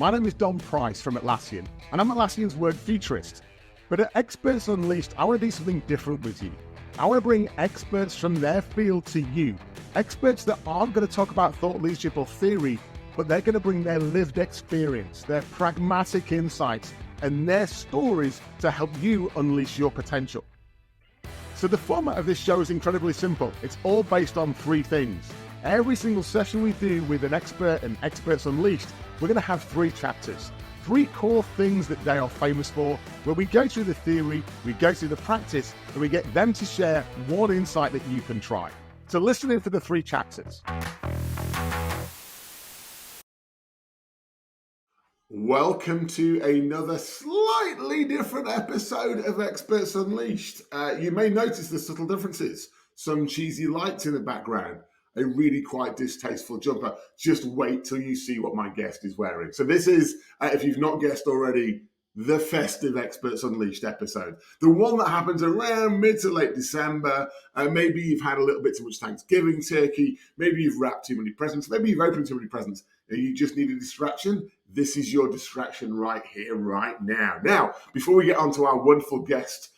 My name is Don Price from Atlassian, and I'm Atlassian's word futurist. But at Experts Unleashed, I want to do something different with you. I want to bring experts from their field to you. Experts that aren't going to talk about thought leadership or theory, but they're going to bring their lived experience, their pragmatic insights, and their stories to help you unleash your potential. So the format of this show is incredibly simple. It's all based on three things. Every single session we do with an expert and Experts Unleashed, we're going to have three chapters, three core things that they are famous for, where we go through the theory, we go through the practice, and we get them to share one insight that you can try. So listen in for the three chapters. Welcome to another slightly different episode of Experts Unleashed. You may notice the subtle differences. Some cheesy lights in the background, a really quite distasteful jumper. Just wait till you see what my guest is wearing. So this is, if you've not guessed already, the festive Experts Unleashed episode. The one that happens around mid to late December. Maybe you've had a little bit too much Thanksgiving turkey. Maybe you've wrapped too many presents. Maybe you've opened too many presents and you just need a distraction. This is your distraction right here, right now. Now, before we get on to our wonderful guest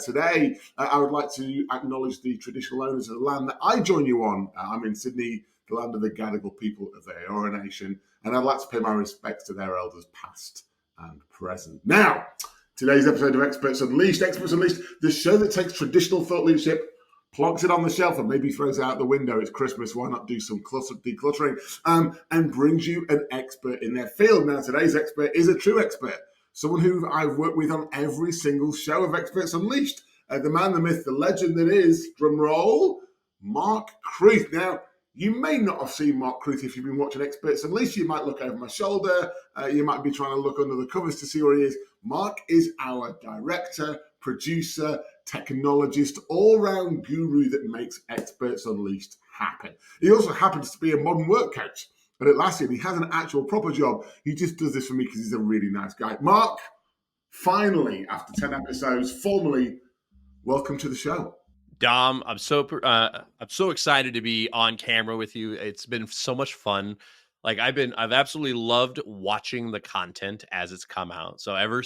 today, I would like to acknowledge the traditional owners of the land that I join you on. I'm in Sydney, the land of the Gadigal people of the Eora Nation, and I'd like to pay my respects to their elders past and present. Now, today's episode of Experts Unleashed, the show that takes traditional thought leadership, plonks it on the shelf and maybe throws it out the window. It's Christmas, why not do some decluttering, and brings you an expert in their field. Now, today's expert is a true expert, someone who I've worked with on every single show of Experts Unleashed. The man, the myth, the legend that is, drum roll, Mark Cruth. Now, you may not have seen Mark Cruth if you've been watching Experts Unleashed. You might look over my shoulder. You might be trying to look under the covers to see where he is. Mark is our director, producer, technologist, all-round guru that makes Experts Unleashed happen. He also happens to be a modern work coach. But at Atlassian, he has an actual proper job. He just does this for me because he's a really nice guy. Mark, finally, after 10 episodes, formally, welcome to the show. Dom, I'm so excited to be on camera with you. It's been so much fun. Like I've absolutely loved watching the content as it's come out. So ever,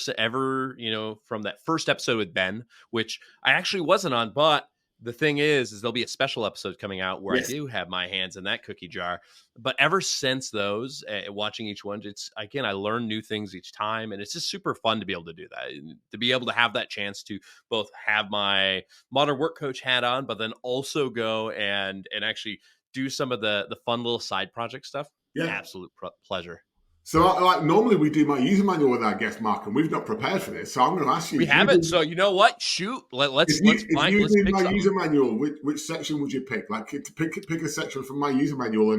from that first episode with Ben, which I actually wasn't on, but the thing is there'll be a special episode coming out where yes, I do have my hands in that cookie jar. But ever since those, watching each one, I learn new things each time. And it's just super fun to be able to do that, to be able to have that chance to both have my modern work coach hat on, but then also go and actually do some of the fun little side project stuff. Yeah. Absolute pleasure. So, normally we do my user manual with our guest, Mark, and we've not prepared for this. So I'm going to ask you. We haven't. So you know what? Shoot. Let's pick my user manual, which section would you pick? Like, to pick a section from my user manual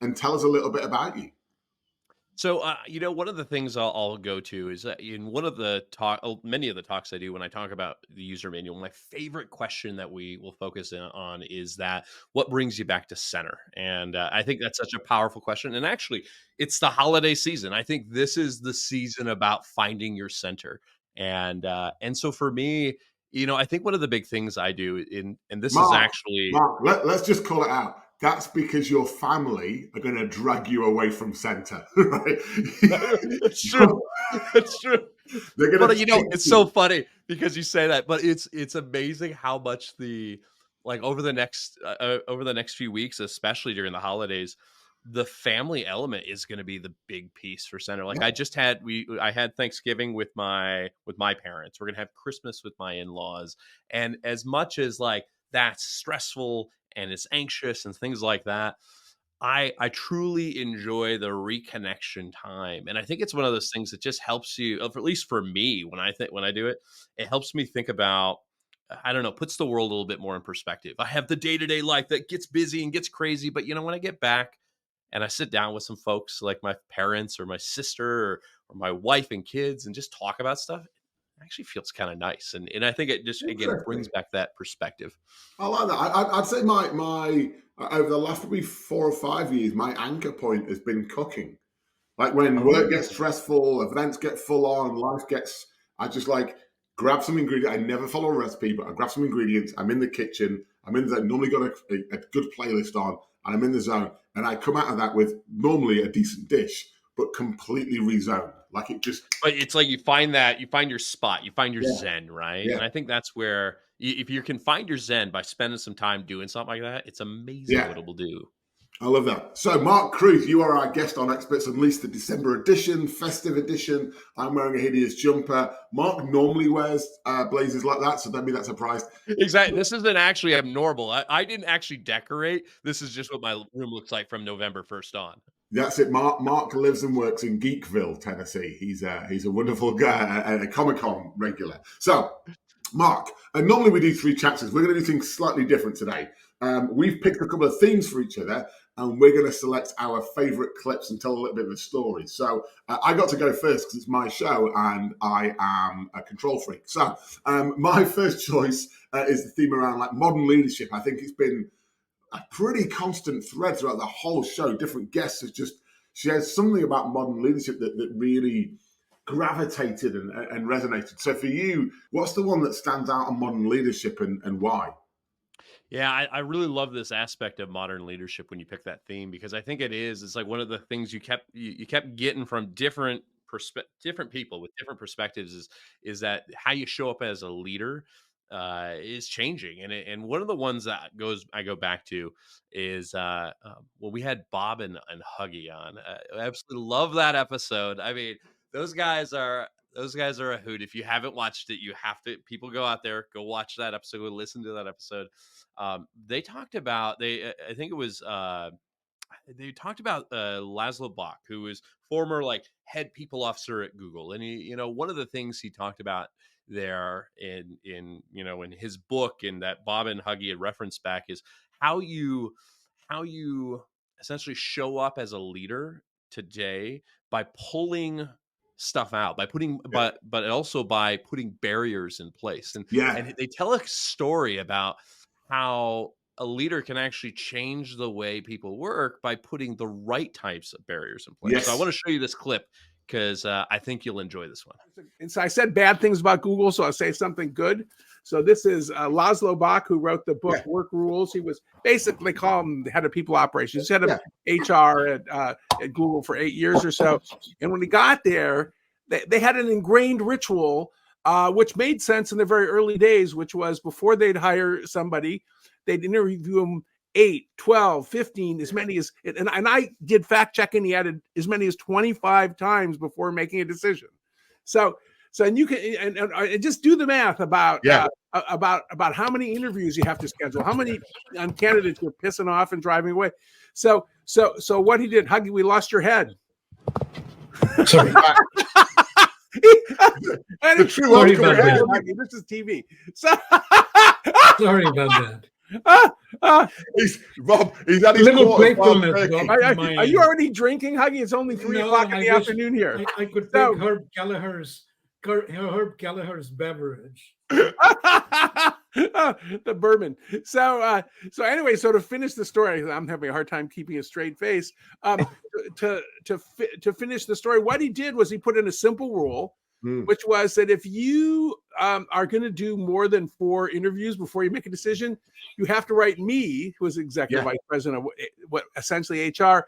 and tell us a little bit about you. So, one of the things I'll go to is in one of the many of the talks I do when I talk about the user manual, my favorite question that we will focus on is that what brings you back to center? And I think that's such a powerful question. And actually, it's the holiday season. I think this is the season about finding your center. And so for me, I think one of the big things I do and this is actually Mark, let's just call it out. That's because your family are going to drag you away from center, right? It's true. It's true. But it's so funny because you say that, but it's amazing how much over the next few weeks, especially during the holidays, the family element is going to be the big piece for center. Like yeah. I had Thanksgiving with my parents. We're going to have Christmas with my in-laws. And as much as like that's stressful and it's anxious and things like that, I truly enjoy the reconnection time. And I think it's one of those things that just helps you, at least for me, when I do it, it helps me think about, I don't know, puts the world a little bit more in perspective. I have the day-to-day life that gets busy and gets crazy, but when I get back and I sit down with some folks like my parents or my sister or my wife and kids and just talk about stuff, actually feels kind of nice. And I think it just, again, brings back that perspective. I like that. I'd say my over the last probably 4 or 5 years, my anchor point has been cooking. Like when work gets stressful, events get full on, I just like grab some ingredients. I never follow a recipe, but I grab some ingredients. I'm in the kitchen. Normally got a good playlist on and I'm in the zone. And I come out of that with normally a decent dish. but completely rezoned. Like it just. But it's like you find your spot, you find your zen, right? Yeah. And I think that's where if you can find your zen by spending some time doing something like that, it's amazing what it will do. I love that. So, Mark Cruth, you are our guest on Experts Unleashed, the December edition, festive edition. I'm wearing a hideous jumper. Mark normally wears blazers like that, so don't be that surprised. Exactly. This isn't actually abnormal. I didn't actually decorate. This is just what my room looks like from November 1st on. That's it. Mark lives and works in Geekville, Tennessee. He's a wonderful guy, a Comic-Con regular. So, Mark, normally we do 3 chapters. We're going to do things slightly different today. We've picked a couple of themes for each other, and we're going to select our favorite clips and tell a little bit of a story. So I got to go first because it's my show and I am a control freak. So my first choice is the theme around like modern leadership. I think it's been a pretty constant thread throughout the whole show. Different guests have just shared something about modern leadership that really gravitated and resonated. So for you, what's the one that stands out on modern leadership and why? Yeah, I really love this aspect of modern leadership when you pick that theme, because I think it's like one of the things you kept getting from different people with different perspectives is that how you show up as a leader is changing. And one of the ones that I go back to is we had Bob and Huggy on. I absolutely love that episode. I mean, those guys are a hoot. If you haven't watched it, people go out there, go watch that episode, go listen to that episode. They talked about they talked about Laszlo Bock, who is former like head people officer at Google, and he, one of the things he talked about there in his book, and that Bob and Huggy had referenced back, is how you essentially show up as a leader today by pulling stuff out, by putting but also by putting barriers in place. And they tell a story about how a leader can actually change the way people work by putting the right types of barriers in place. So I want to show you this clip because I think you'll enjoy this one. And so I said bad things about Google, so I'll say something good. So this is Laszlo Bock, who wrote the book Work Rules. He was basically called him the head of people operations, head of HR at Google for 8 years or so. And when he got there, they had an ingrained ritual, which made sense in the very early days, which was before they'd hire somebody, they'd interview them 8, 12, 15, as many as, and I did fact checking. He added as many as 25 times before making a decision. So and you can and just do the math about how many interviews you have to schedule, how many candidates you're pissing off and driving away. So what he did, Huggy, we lost your head. Sorry. Sorry about that. This is TV. Sorry about that. He's had his little playfulness. Are you already drinking, Huggy? It's only 3 o'clock in the afternoon here. I could take Herb Gallagher's beverage. The bourbon. So anyway, so to finish the story, I'm having a hard time keeping a straight face. To finish the story, what he did was he put in a simple rule, which was that if you are going to do more than 4 interviews before you make a decision, you have to write me, who is executive vice president of what essentially HR,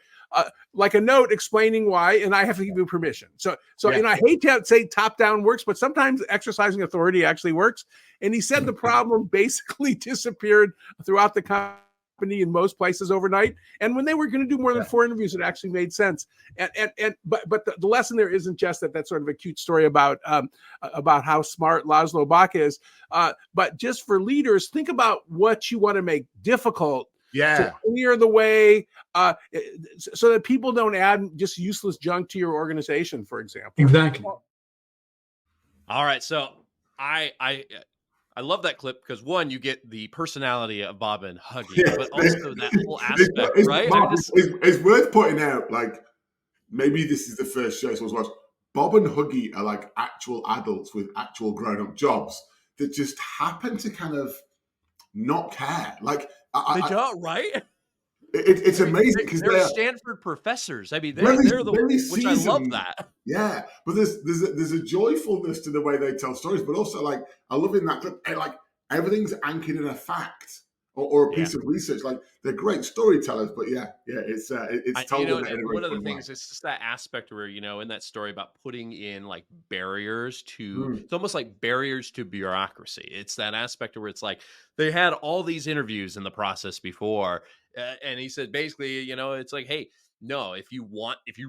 like a note explaining why, and I have to give you permission. So I hate to say top down works, but sometimes exercising authority actually works. And he said the problem basically disappeared throughout the company in most places overnight. And when they were going to do more than 4 interviews, it actually made sense. But the lesson there isn't just that sort of a cute story about how smart Laszlo Bock is, but just for leaders, think about what you want to make difficult. To clear the way so that people don't add just useless junk to your organization, for example. Exactly. All right. So I love that clip because, one, you get the personality of Bob and Huggy, but also that whole aspect, right? It's worth pointing out, like, maybe this is the first show someone's watched. Bob and Huggy are like actual adults with actual grown-up jobs that just happen to kind of not care. Like, they don't, right? It's amazing because they're Stanford professors. I mean, they're the which I love that. Yeah, but there's a joyfulness to the way they tell stories, but also, like, I love in that clip, like, everything's anchored in a fact, or a piece of research. Like, they're great storytellers, but it's told in a very one of the fun way. things, it's just that aspect where, in that story about putting in like barriers to, it's almost like barriers to bureaucracy. It's that aspect where it's like they had all these interviews in the process before, and he said basically, it's like, hey, no, if you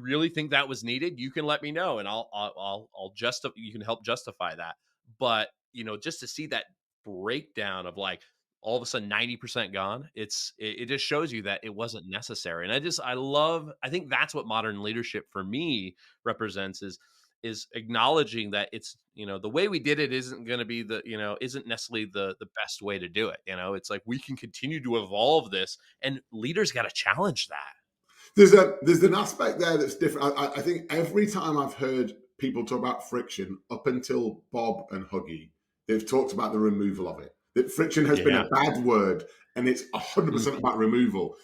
really think that was needed, you can let me know, and I'll justify. You can help justify that. But just to see that breakdown of like all of a sudden 90% gone, it just shows you that it wasn't necessary. And I think that's what modern leadership for me represents, is acknowledging that it's, the way we did it isn't going to be isn't necessarily the best way to do it. It's like we can continue to evolve this, and leaders got to challenge that. There's an aspect there that's different. I think every time I've heard people talk about friction, up until Bob and Huggy, they've talked about the removal of it. That friction has been a bad word, and it's 100% about removal.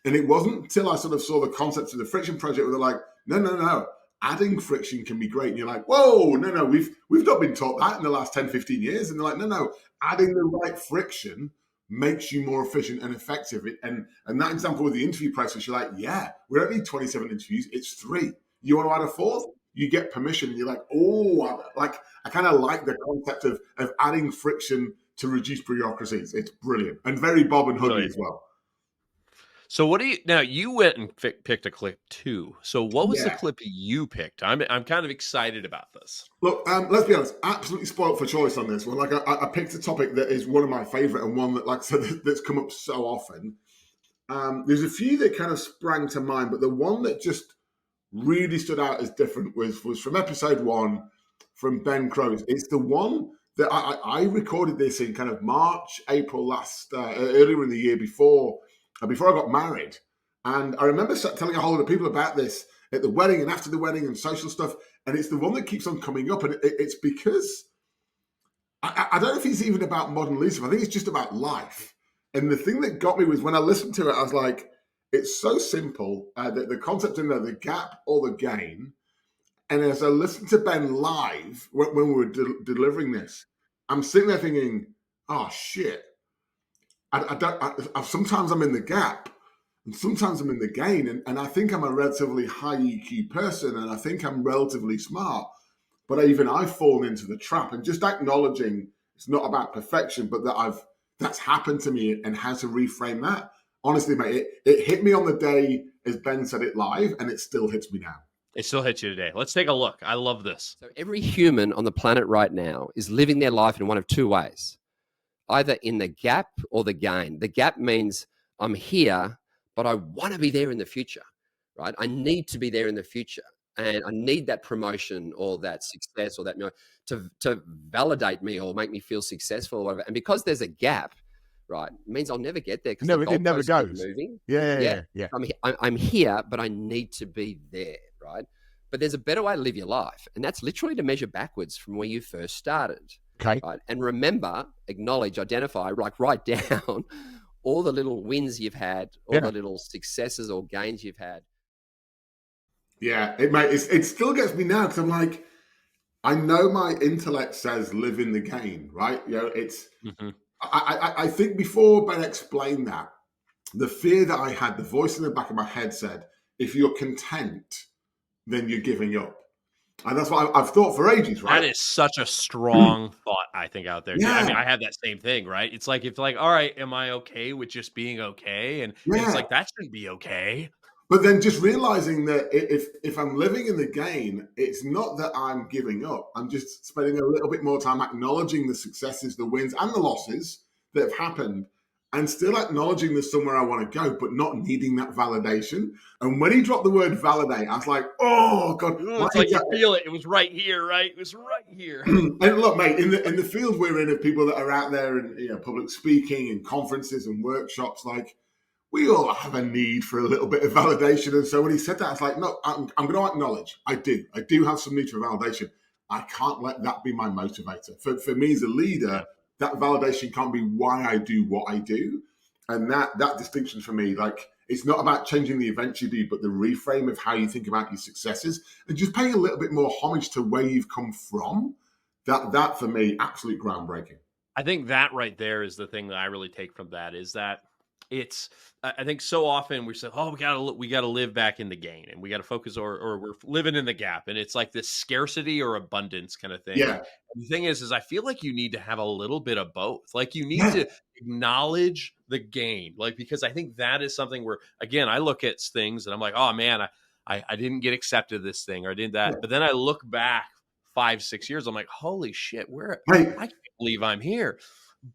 And it wasn't until I sort of saw the concept of the friction project where they're like, no, adding friction can be great. And you're like, whoa, no, we've not been taught that in the last 10, 15 years. And they're like, no, adding the right friction makes you more efficient and effective. And that example with the interview process, you're like, yeah, we don't need 27 interviews, it's 3. You want to add a 4th? You get permission. And you're like, oh, I kind of like the concept of adding friction to reduce bureaucracies. It's brilliant. And very Bob and Huggy as well. So now you went and picked a clip too. So what was the clip you picked? I'm kind of excited about this. Look, let's be honest, absolutely spoiled for choice on this one. Like I picked a topic that is one of my favorite, and one that, like I said, that's come up so often. There's a few that kind of sprang to mind, but the one that just really stood out as different was from episode 1 from Ben Crowe. It's the one that I recorded this in kind of March, April earlier in the year before I got married. And I remember telling a whole lot of people about this at the wedding and after the wedding and social stuff. And it's the one that keeps on coming up. And it's because I don't know if it's even about modern leadership. I think it's just about life. And the thing that got me was when I listened to it, I was like, it's so simple. The concept in there, the gap or the gain. And as I listened to Ben live when we were delivering this, I'm sitting there thinking, oh, shit. Sometimes I'm in the gap and sometimes I'm in the gain. And I think I'm a relatively high EQ person, and I think I'm relatively smart. But even I've fallen into the trap, and just acknowledging it's not about perfection, but that's happened to me and how to reframe that. Honestly, mate, it hit me on the day as Ben said it live, and it still hits me now. It still hits you today. Let's take a look. I love this. So every human on the planet right now is living their life in one of 2 ways, either in the gap or the gain. The gap means I'm here, but I want to be there in the future, right? I need to be there in the future, and I need that promotion or that success or that to validate me or make me feel successful or whatever. And because there's a gap, right, it means I'll never get there because it never goes. Moving. Yeah. I'm here, but I need to be there, right? But there's a better way to live your life, and that's literally to measure backwards from where you first started. Okay. Right? And remember, acknowledge, identify, write down all the little wins you've had, all the little successes or gains you've had. Yeah, it still gets me now because I'm like, I know my intellect says live in the gain, right? It's. I think before Ben explained that, the fear that I had, the voice in the back of my head said, if you're content, then you're giving up. And that's what I've thought for ages, right? That is such a strong thought, I think, out there. Yeah. I mean, I have that same thing, right? It's like, all right, am I okay with just being okay? And it's like, that shouldn't be okay. But then just realizing that if I'm living in the gain, it's not that I'm giving up. I'm just spending a little bit more time acknowledging the successes, the wins, and the losses that have happened, and still acknowledging there's somewhere I want to go, but not needing that validation. And when he dropped the word validate, I was like, oh, God. It's like you feel it. It was right here, right? It was right here. And look, mate, in the field we're in of people that are out there in public speaking and conferences and workshops, like, we all have a need for a little bit of validation. And so when he said that, I was like, no, I'm going to acknowledge I do have some need for validation. I can't let that be my motivator. For me as a leader, that validation can't be why I do what I do. And that distinction for me, like, it's not about changing the events you do, but the reframe of how you think about your successes and just paying a little bit more homage to where you've come from. That for me, absolute groundbreaking. I think that right there is the thing that I really take from that, is that I think so often we say, oh, we gotta live back in the gain, and we gotta focus, or we're living in the gap, and it's like this scarcity or abundance kind of thing. Yeah. And the thing is I feel like you need to have a little bit of both. Like, you need to acknowledge the gain, like, because I think that is something where, again, I look at things and I'm like, oh man, I didn't get accepted this thing, or I did that. But then I look back 5-6 years, I'm like, holy shit, I can't believe I'm here.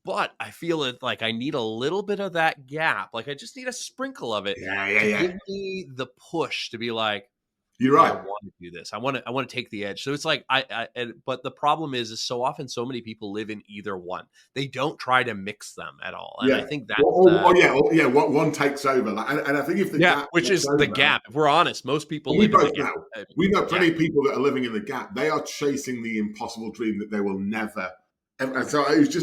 But I feel it, like I need a little bit of that gap. Like, I just need a sprinkle of it to give me the push to be like, you're right. I want to do this. I want to take the edge. So it's like but the problem is so often so many people live in either one. They don't try to mix them at all. And I think that's what one takes over. And I think if the gap, which is the gap. If we're honest, most people we know plenty of people that are living in the gap. They are chasing the impossible dream that they will never. And so it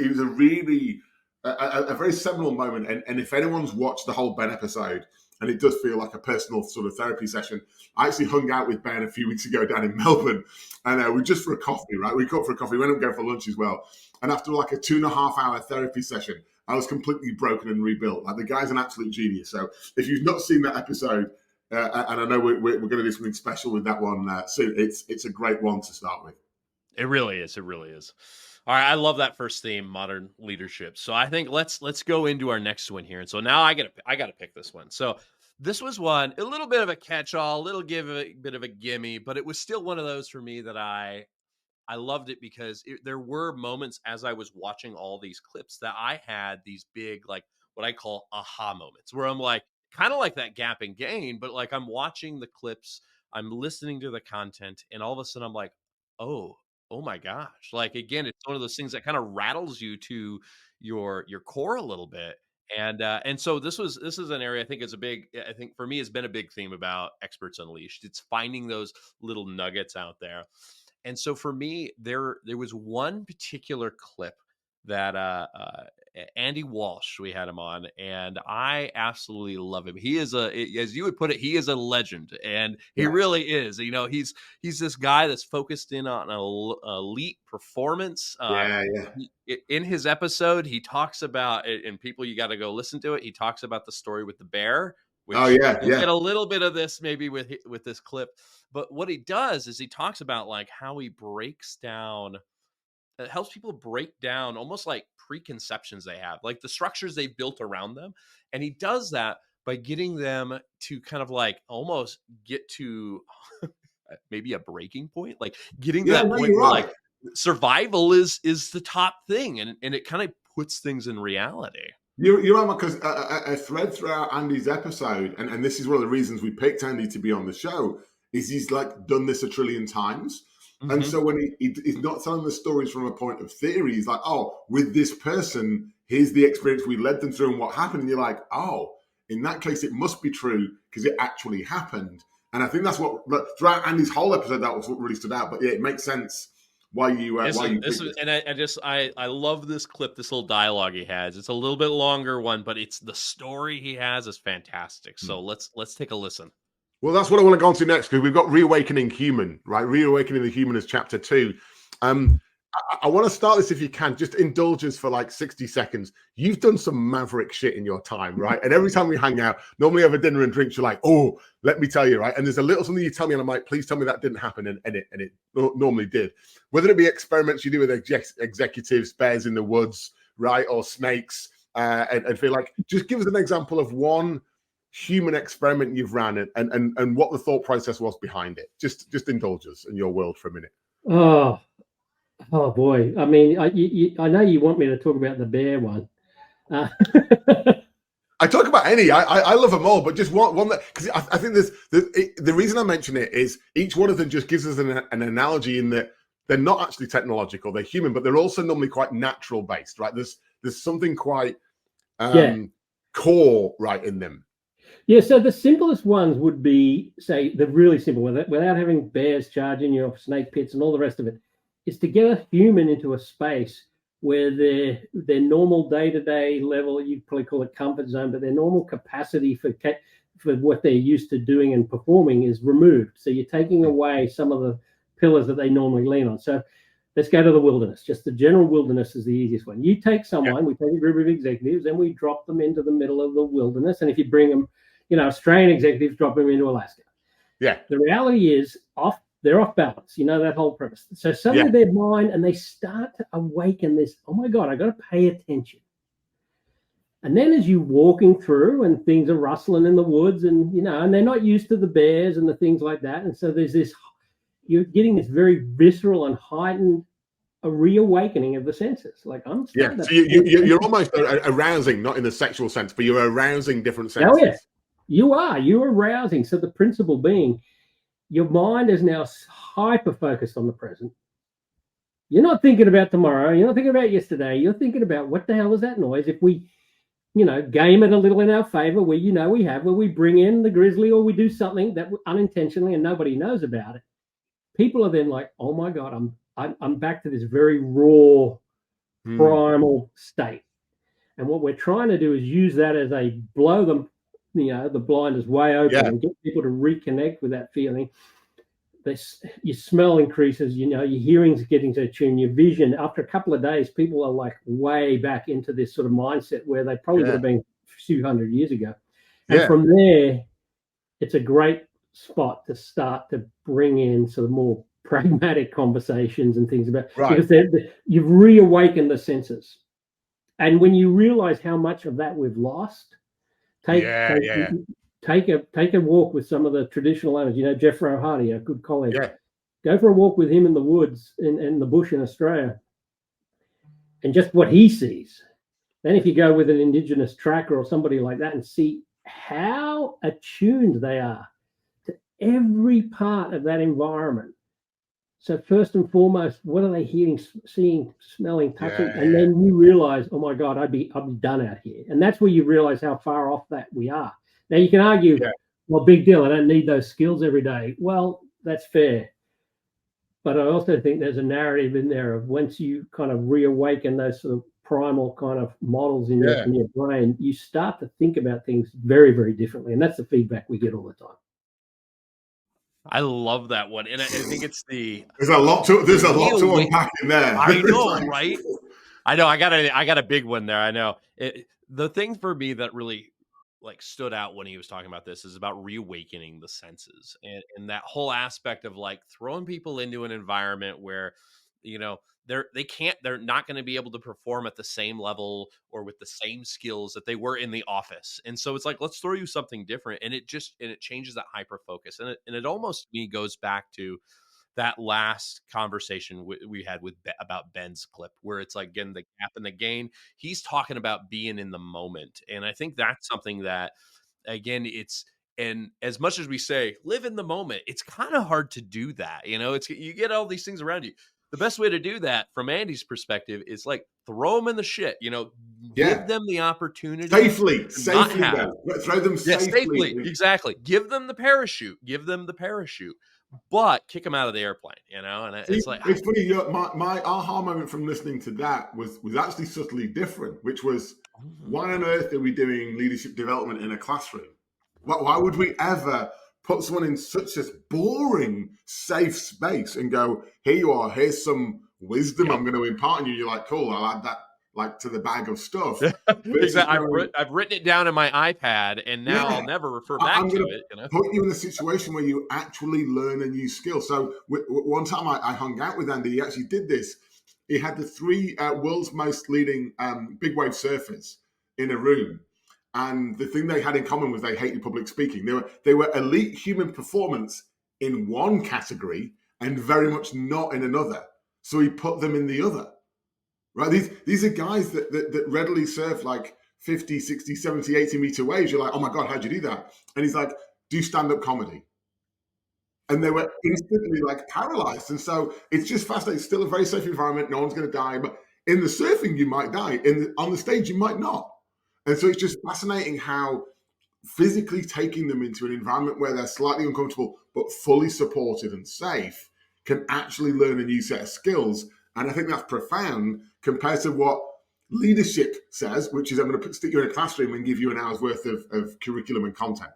was a really a very seminal moment. And if anyone's watched the whole Ben episode, and it does feel like a personal sort of therapy session. I actually hung out with Ben a few weeks ago down in Melbourne, and we just for a coffee, right? We caught for a coffee. We ended up going for lunch as well. And after like a 2.5-hour therapy session, I was completely broken and rebuilt. Like, the guy's an absolute genius. So if you've not seen that episode, and I know we're going to do something special with that one soon, it's a great one to start with. It really is. It really is. All right, I love that first theme, modern leadership. So I think let's go into our next one here. And so now I got to pick this one. So this was one, a little bit of a catch-all, a bit of a gimme, but it was still one of those for me that I loved it, because there were moments as I was watching all these clips that I had these big, like, what I call aha moments, where I'm like, kind of like that gap and gain, but like, I'm watching the clips, I'm listening to the content, and all of a sudden I'm like, oh my gosh. Like, again, it's one of those things that kind of rattles you to your core a little bit. And so this is an area I think for me has been a big theme about Experts Unleashed. It's finding those little nuggets out there. And so for me, there was one particular clip that Andy Walshe, we had him on, and I absolutely love him. He is as you would put it, he is a legend, and he really is. You know, he's this guy that's focused in on elite performance. In his episode, he talks about, and people, you got to go listen to it. He talks about the story with the bear. Which we'll get a little bit of this maybe with this clip, but what he does is he talks about like how he breaks down. It helps people break down almost like preconceptions they have, like the structures they've built around them. And he does that by getting them to kind of like almost get to maybe a breaking point, like getting to that point where like survival is the top thing. And it kind of puts things in reality. You're right, because a thread throughout Andy's episode, and this is one of the reasons we picked Andy to be on the show, is he's like done this 1 trillion times. Mm-hmm. And so when he's not telling the stories from a point of theory, he's like, oh, with this person, here's the experience we led them through and what happened. And you're like, oh, in that case, it must be true because it actually happened. And I think that's what, throughout Andy's whole episode, that was what really stood out. But yeah, it makes sense why you I love this clip, this little dialogue he has. It's a little bit longer one, but it's the story he has is fantastic. So let's take a listen. Well, that's what I want to go on to next, because we've got Reawakening Human, right? Reawakening the Human is chapter 2. I want to start this, if you can, just indulge us for like 60 seconds. You've done some maverick shit in your time, right? And every time we hang out, normally over dinner and drinks, you're like, oh, let me tell you, right? And there's a little something you tell me, and I'm like, please tell me that didn't happen. And it normally did. Whether it be experiments you do with executives, bears in the woods, right? Or snakes, and feel like, just give us an example of one human experiment you've ran and what the thought process was behind it. Just indulge us in your world for a minute. Oh boy. I mean, I know you want me to talk about the bear one. I talk about any. I love them all, but just one that, because I think the reason I mention it is each one of them just gives us an analogy in that they're not actually technological, they're human, but they're also normally quite natural based, right? There's something quite core right in them. Yeah, so the simplest ones would be, say, the really simple one, without having bears charging you, snake pits and all the rest of it, is to get a human into a space where their normal day-to-day level, you'd probably call it comfort zone, but their normal capacity for what they're used to doing and performing is removed. So you're taking away some of the pillars that they normally lean on. So let's go to the wilderness. Just the general wilderness is the easiest one. You take someone, we take a group of executives, and we drop them into the middle of the wilderness. And if you bring them, Australian executives, drop them into Alaska. Yeah. The reality is they're off balance. That whole premise. So suddenly their mind, and they start to awaken this, oh my God, I got to pay attention. And then as you're walking through and things are rustling in the woods and, and they're not used to the bears and the things like that. And so there's this, you're getting this very visceral and heightened a reawakening of the senses. Like I'm so you're almost arousing, not in the sexual sense, but you're arousing different senses. Oh, yes. You're arousing. So the principle being your mind is now hyper focused on the present. You're not thinking about tomorrow. You're not thinking about yesterday. You're thinking about what the hell is that noise? If we, game it a little in our favor, where where we bring in the grizzly or we do something that unintentionally and nobody knows about it. People are then like, oh my God, I'm back to this very raw, primal state. And what we're trying to do is use that as a blow them, the blinders way open and get people to reconnect with that feeling. Your smell increases, your hearing's getting to tune, your vision. After a couple of days, people are like way back into this sort of mindset where they probably would have been a few hundred years ago. And from there, it's a great spot to start to bring in sort of more pragmatic conversations and things about, because you've reawakened the senses. And when you realize how much of that we've lost, take a walk with some of the traditional owners. Jeff Hardy, a good colleague. Yeah. Go for a walk with him in the woods in the bush in Australia, and just what he sees. Then if you go with an Indigenous tracker or somebody like that and see how attuned they are to every part of that environment. So first and foremost, what are they hearing, seeing, smelling, touching? And then you realize, oh my God, I'd be done out here. And that's where you realize how far off that we are. Now you can argue, well, big deal, I don't need those skills every day. Well, that's fair. But I also think there's a narrative in there of once you kind of reawaken those sort of primal kind of models in your brain, you start to think about things very, very differently. And that's the feedback we get all the time. I love that one, and I think it's there's a lot to unpack in there. I know, right? I know. I got a big one there. I know. The thing for me that really stood out when he was talking about this is about reawakening the senses, and that whole aspect of throwing people into an environment where they're not going to be able to perform at the same level or with the same skills that they were in the office. And so it's let's throw you something different. And it changes that hyper focus. And it almost to me goes back to that last conversation we had about Ben's clip, where it's again, the gap and the gain. He's talking about being in the moment. And I think that's something that, again, and as much as we say, live in the moment, it's kind of hard to do that. You get all these things around you. The best way to do that from Andy's perspective is throw them in the shit, give them the opportunity safely throw them safely. Exactly. Give them the parachute, but kick them out of the airplane, and it's funny. My aha moment from listening to that was actually subtly different, which was, why on earth are we doing leadership development in a classroom? Why would we ever put someone in such a boring, safe space and go, here you are, here's some wisdom I'm going to impart on you. You're like, cool, I'll add that to the bag of stuff. Exactly. I've written it down in my iPad, and now I'll never refer back to it. Put you in a situation where you actually learn a new skill. So one time I hung out with Andy, he actually did this. He had the 3 world's most leading big wave surfers in a room. And the thing they had in common was they hated public speaking. They were elite human performance in one category and very much not in another. So he put them in the other. Right? These are guys that readily surf 50, 60, 70, 80 meter waves. You're like, oh my God, how'd you do that? And he's like, do stand-up comedy. And they were instantly paralyzed. And so it's just fascinating. It's still a very safe environment. No one's going to die. But in the surfing, you might die. On the stage, you might not. And so it's just fascinating how physically taking them into an environment where they're slightly uncomfortable, but fully supported and safe, can actually learn a new set of skills. And I think that's profound compared to what leadership says, which is I'm going to stick you in a classroom and give you an hour's worth of curriculum and content.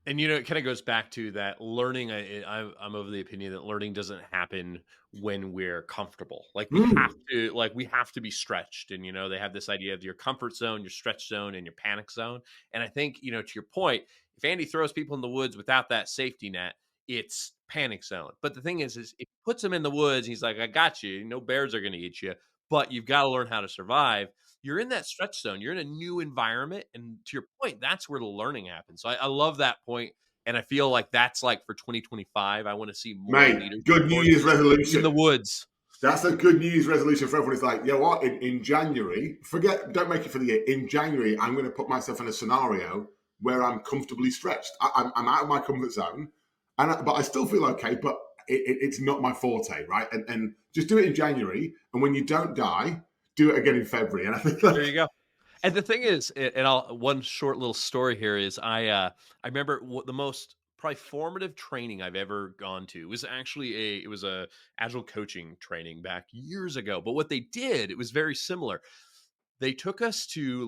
And it kind of goes back to that learning. I'm of the opinion that learning doesn't happen when we're comfortable. Like we have to be stretched. And they have this idea of your comfort zone, your stretch zone, and your panic zone. And I think to your point, if Andy throws people in the woods without that safety net, it's panic zone. But the thing is if he puts them in the woods, he's like, I got you. No bears are going to eat you, but you've got to learn how to survive. You're in that stretch zone. You're in a new environment. And to your point, that's where the learning happens. So I love that point. And I feel like that's like for 2025, I want to see more leadership. Good New Year's resolution. In the woods. That's a good New Year's resolution for everyone. It's like, you know what? In January, don't make it for the year. In January, I'm going to put myself in a scenario where I'm comfortably stretched. I'm out of my comfort zone, but I still feel okay, but it's not my forte, right? And just do it in January. And when you don't die, do it again in February. And I think there you go. And the thing is, one short little story here is I remember the most probably formative training I've ever gone to was actually it was a agile coaching training back years ago. But what they did, it was very similar. They took us to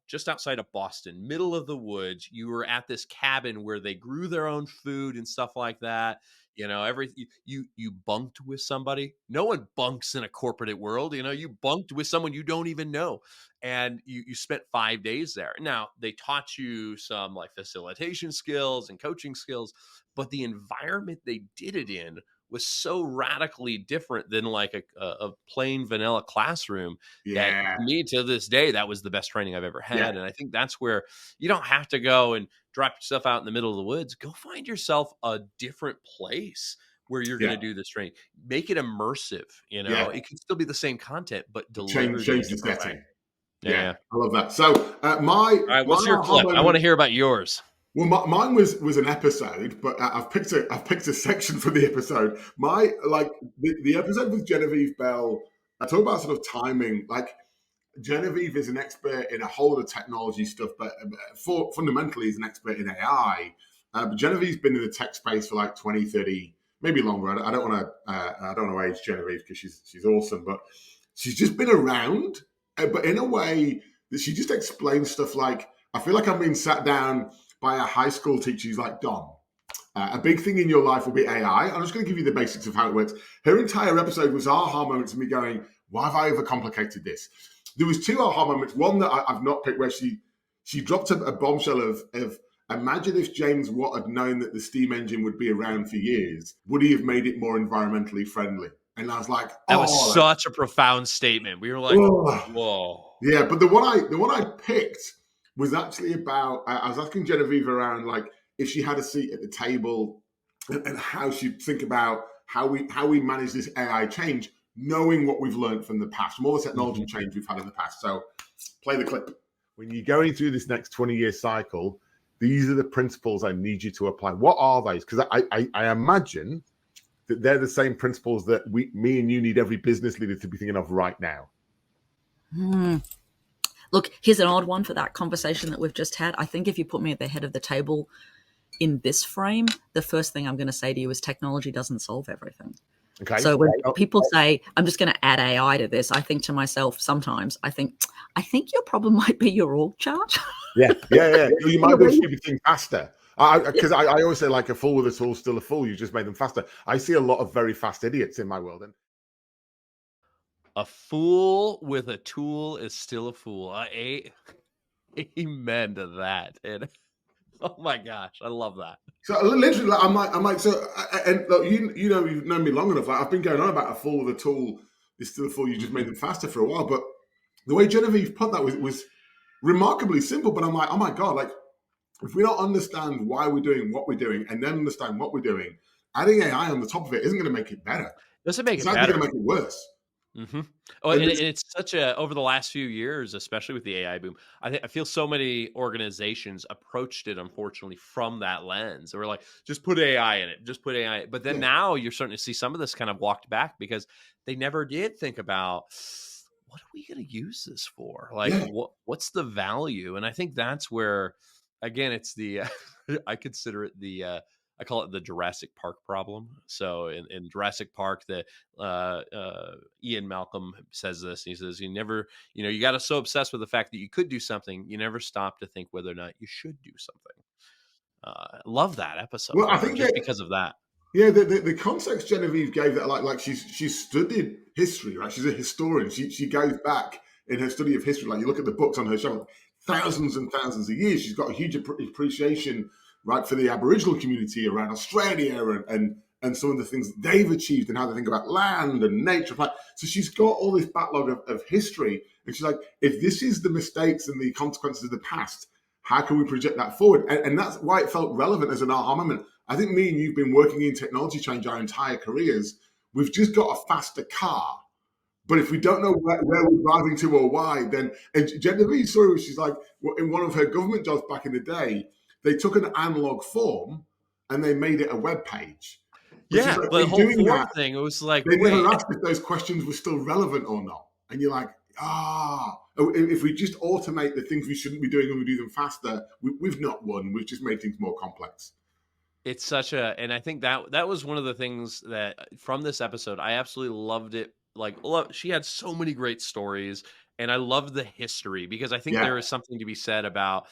just outside of Boston, middle of the woods. You were at this cabin where they grew their own food and stuff like that. You bunked with somebody. No one bunks in a corporate world. You bunked with someone you don't even know. And you spent 5 days there. Now, they taught you some like facilitation skills and coaching skills, but the environment they did it in was so radically different than like a plain vanilla classroom that to me to this day, that was the best training I've ever had. Yeah. And I think that's where you don't have to go and drop yourself out in the middle of the woods. Go find yourself a different place where you're going to do this training. Make it immersive. It can still be the same content, but deliver change the setting. Yeah, I love that. So all right, what's your clip? I want to hear about yours. Well, mine was an episode, but I've picked a section from the episode. The episode with Genevieve Bell. I talk about sort of timing. Like Genevieve is an expert in a whole of the technology stuff, but fundamentally is an expert in AI. But Genevieve's been in the tech space for like 20, 30, maybe longer. I don't want to age Genevieve because she's awesome, but she's just been around, but in a way that she just explains stuff like, I feel like I'm being sat down by a high school teacher who's like, Dom, a big thing in your life will be AI. I'm just going to give you the basics of how it works. Her entire episode was aha moments of me going, why have I overcomplicated this? There was 2 aha moments. One that I've not picked where she dropped a bombshell of imagine if James Watt had known that the steam engine would be around for years, would he have made it more environmentally friendly? And I was like, that was such a profound statement. We were like, whoa. Yeah, but the one I picked was actually about, I was asking Genevieve around like if she had a seat at the table and how she'd think about how we manage this AI change, knowing what we've learned from the past, from all the technology change we've had in the past. So play the clip. When you're going through this next 20-year cycle, these are the principles I need you to apply. What are those? Because I imagine that they're the same principles that me and you need every business leader to be thinking of right now. Look, here's an odd one for that conversation that we've just had. I think if you put me at the head of the table in this frame, the first thing I'm going to say to you is technology doesn't solve everything. Okay. So when people say, I'm just going to add AI to this, I think to myself sometimes, I think your problem might be your org chart. Yeah. You might be able to things faster. Because I always say, like, a fool with a tool is still a fool. You just made them faster. I see a lot of very fast idiots in my world. And a fool with a tool is still a fool. Amen to that. And oh my gosh, I love that. So literally, I'm like, so, and look, you know, you've known me long enough. Like, I've been going on about a fool with a tool is still a fool. You just made them faster for a while. But the way Genevieve put that was remarkably simple. But I'm like, oh my God, like, if we don't understand why we're doing what we're doing and then understand what we're doing, adding AI on the top of it isn't going to make it better. Doesn't make it better. It's actually going to make it worse. Mm-hmm. Oh, and it's such over the last few years, especially with the AI boom, I feel so many organizations approached it, unfortunately, from that lens. They were like, just put AI in it, just put AI. But then now you're starting to see some of this kind of walked back because they never did think about, what are we going to use this for? Like, what's the value? And I think that's where, again, it's the, I consider it the, I call it the Jurassic Park problem. So in Jurassic Park, Ian Malcolm says this. He says, you got to so obsessed with the fact that you could do something, you never stop to think whether or not you should do something. love that episode. Well, I think just because of that. Yeah, the context Genevieve gave, that like she's studied history, right? She's a historian. She goes back in her study of history. Like you look at the books on her shelf, thousands and thousands of years. She's got a huge appreciation, right, for the Aboriginal community around Australia and some of the things they've achieved and how they think about land and nature. So she's got all this backlog of history, and she's like, if this is the mistakes and the consequences of the past, how can we project that forward? And that's why it felt relevant as an aha moment. I think me and you've been working in technology change our entire careers. We've just got a faster car. But if we don't know where we're driving to or why, then Genevieve saw it, she's like, in one of her government jobs back in the day, they took an analog form and they made it a web page. Yeah, like, the whole form thing, it was like, they never asked if those questions were still relevant or not. And you're like, if we just automate the things we shouldn't be doing and we do them faster, we've not won. We've just made things more complex. It's and I think that was one of the things that from this episode, I absolutely loved it. Like, she had so many great stories, and I loved the history because I think there is something to be said about,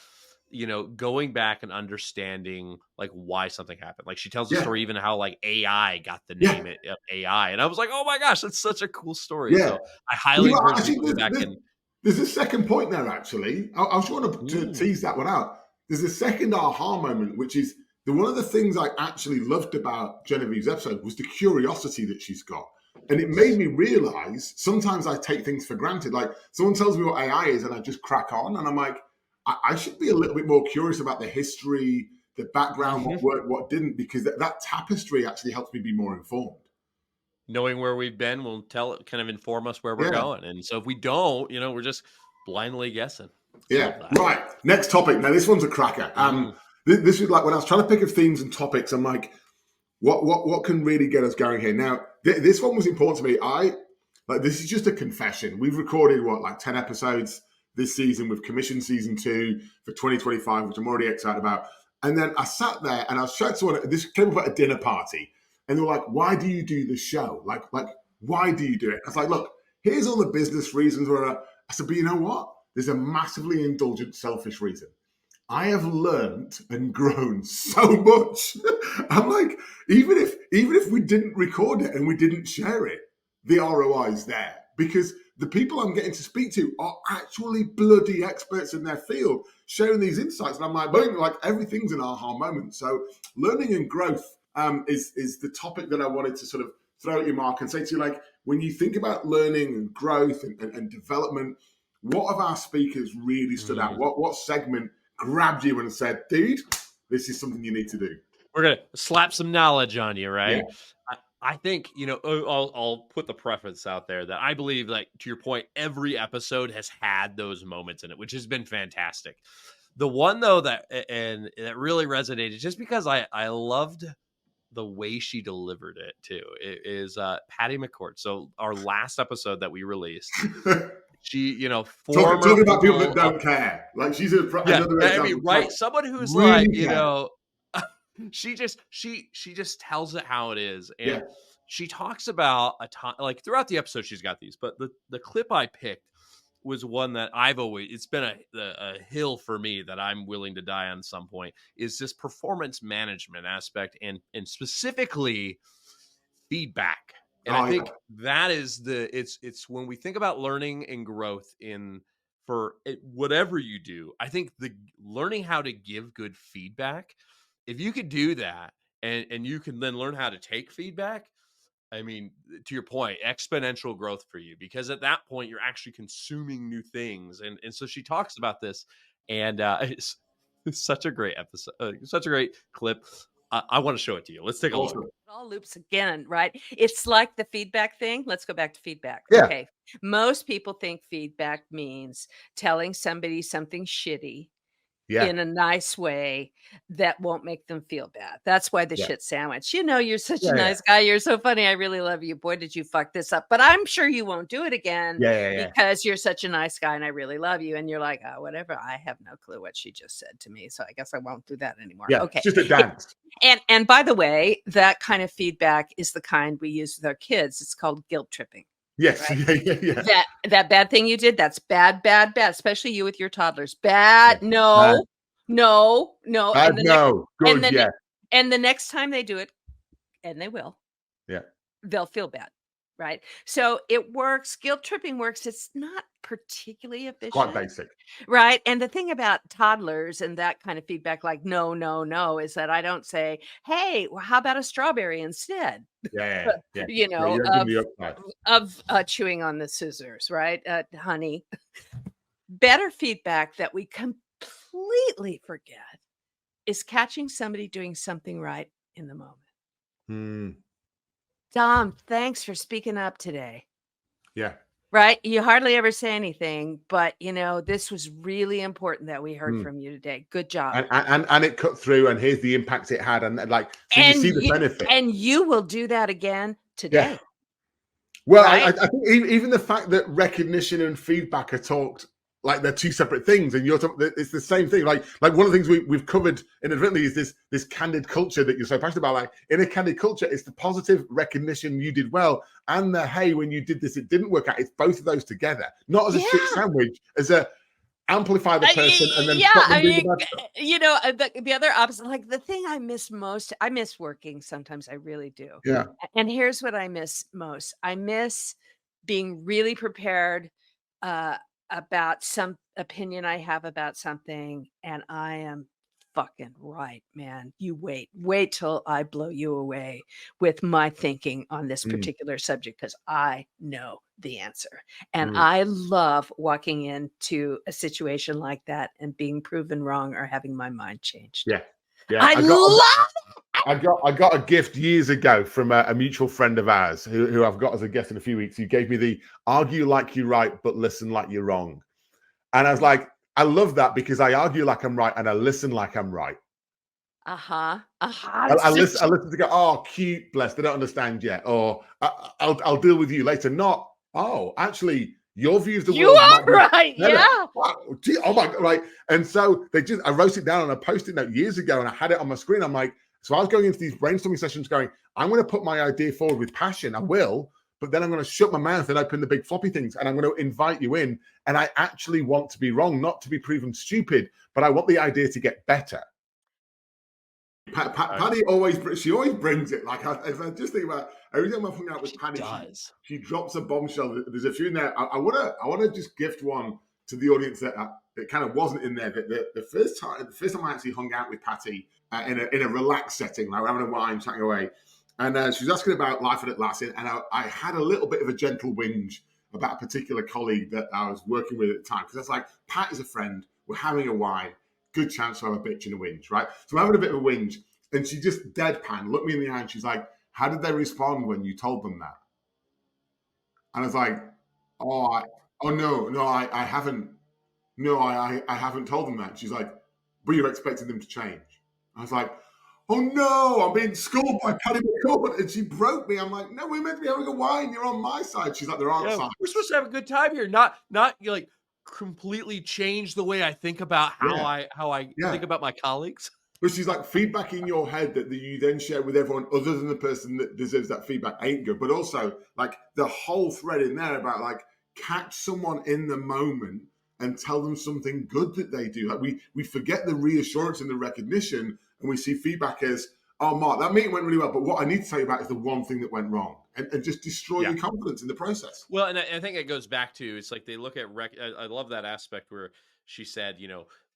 going back and understanding like why something happened. Like she tells the story, even how like AI got the name of AI. And I was like, oh my gosh, that's such a cool story. Yeah. So I highly encourage you to go back and. There's a second point there, actually. I just want to tease that one out. There's a second aha moment, which is one of the things I actually loved about Genevieve's episode was the curiosity that she's got. And it made me realize sometimes I take things for granted. Like someone tells me what AI is and I just crack on. And I'm like, I should be a little bit more curious about the history, the background, what worked, what didn't, because that tapestry actually helps me be more informed. Knowing where we've been will kind of inform us where we're going. And so if we don't, we're just blindly guessing. Yeah. Right. Next topic. Now, this one's a cracker. This is like when I was trying to pick of themes and topics, I'm like, what can really get us going here? Now, this one was important to me. This is just a confession. We've recorded 10 episodes this season. We've commissioned season 2 for 2025, which I'm already excited about. And then I sat there and I was showing someone, this came up at a dinner party. And they were like, why do you do the show? Like, why do you do it? I was like, look, here's all the business reasons. I said, but you know what? There's a massively indulgent, selfish reason. I have learned and grown so much. I'm like, even if we didn't record it and we didn't share it, the ROI is there because the people I'm getting to speak to are actually bloody experts in their field, sharing these insights. And I'm like, boom, like everything's an aha moment. So learning and growth is the topic that I wanted to sort of throw at you, Mark, and say to you, like, when you think about learning and growth and development, what of our speakers really stood out? What segment grabbed you and said, dude, this is something you need to do? We're going to slap some knowledge on you, right? Yeah. I think, I'll put the preface out there that I believe, like, to your point, every episode has had those moments in it, which has been fantastic. The one, though, that really resonated, just because I loved the way she delivered it, too, is Patty McCord. So our last episode that we released, she, talking about people that don't care. Like, she's another example. Right? Someone who's really she just tells it how it is. And she talks about a time, like throughout the episode, she's got these, but the clip I picked was one that it's been a hill for me that I'm willing to die on some point, is this performance management aspect and specifically feedback. And I think that is it's when we think about learning and growth for whatever you do, I think the learning how to give good feedback, if you could do that and you can then learn how to take feedback, I mean, to your point, exponential growth for you, because at that point you're actually consuming new things. And so she talks about this, and it's such a great episode, such a great clip. I want to show it to you. Let's take a look. It all loops again, right? It's like the feedback thing. Let's go back to feedback. Yeah. Okay. Most people think feedback means telling somebody something shitty in a nice way that won't make them feel bad. That's why the shit sandwich. You're such a nice guy. You're so funny. I really love you. Boy, did you fuck this up. But I'm sure you won't do it again because you're such a nice guy and I really love you. And you're like, oh, whatever. I have no clue what she just said to me. So I guess I won't do that anymore. Yeah, okay. Just a dance. And by the way, that kind of feedback is the kind we use with our kids. It's called guilt tripping. Yes. Right? Yeah. That bad thing you did, that's bad, especially you with your toddlers. Bad. No. No. And the next time they do it, and they will, they'll feel bad. Right. So it works. Guilt tripping works. It's not particularly efficient. Quite basic. Right. And the thing about toddlers and that kind of feedback, like, no, is that I don't say, hey, well, how about a strawberry instead? Yeah. You know, of chewing on the scissors. Right. Honey. Better feedback that we completely forget is catching somebody doing something right in the moment. Dom, thanks for speaking up today. Yeah. Right. You hardly ever say anything, but this was really important that we heard from you today. Good job. And it cut through, and here's the impact it had. And you see the benefit. And you will do that again today. Yeah. Well, right? I think even the fact that recognition and feedback are talked like they're two separate things, and it's the same thing. Like one of the things we've covered inadvertently is this candid culture that you're so passionate about. Like in a candid culture, it's the positive recognition you did well, and the hey, when you did this, it didn't work out. It's both of those together, not as a shit sandwich, as a amplify the person and then stop them doing the bad stuff. The other opposite, like the thing I miss most, I miss working sometimes. I really do. Yeah. And here's what I miss most. I miss being really prepared about some opinion I have about something, and I am fucking right, man. You wait till I blow you away with my thinking on this particular subject, because I know the answer. And I love walking into a situation like that and being proven wrong or having my mind changed. Yeah. I love it. I got a gift years ago from a mutual friend of ours who I've got as a guest in a few weeks. He gave me the argue like you're right, but listen like you're wrong. And I was like, I love that, because I argue like I'm right and I listen like I'm right. I listen to go, oh, cute, bless, they don't understand yet. Or I'll deal with you later. Not, oh, actually, your view of the world. You are right. Yeah. Oh my God. Right. And so I wrote it down on a post-it note years ago, and I had it on my screen. I'm like, so I was going into these brainstorming sessions going, I'm going to put my idea forward with passion. I will. But then I'm going to shut my mouth and open the big floppy things, and I'm going to invite you in. And I actually want to be wrong, not to be proven stupid, but I want the idea to get better. Patty always brings it. Like if I just think about every time I'm hanging out with Patty, she drops a bombshell. There's a few in there. I want to just gift one to the audience that kind of wasn't in there. The first time I actually hung out with Patty in a relaxed setting, like we're having a wine, chatting away. And she was asking about life at Atlassian, and I had a little bit of a gentle whinge about a particular colleague that I was working with at the time. Because that's like, Pat is a friend, we're having a wine, good chance to have a bitch and a whinge, right? So I'm having a bit of a whinge, and she just deadpan looked me in the eye, and she's like, how did they respond when you told them that? And I was like, I haven't. No, I haven't told them that. She's like, but you're expecting them to change. I was like, oh no, I'm being schooled by Patty McCord, and she broke me. I'm like, no, we're meant to be having a wine. You're on my side. She's like, they're on side. We're supposed to have a good time here, not like completely change the way I think about how I think about my colleagues. But she's like, feedback in your head that you then share with everyone other than the person that deserves that feedback ain't good. But also, like, the whole thread in there about like, catch someone in the moment and tell them something good that they do. Like we forget the reassurance and the recognition, and we see feedback as, oh, Mark, that meeting went really well, but what I need to tell you about is the one thing that went wrong, and just destroy your confidence in the process. Well, and I think it goes back to, it's like they look at, I love that aspect where she said,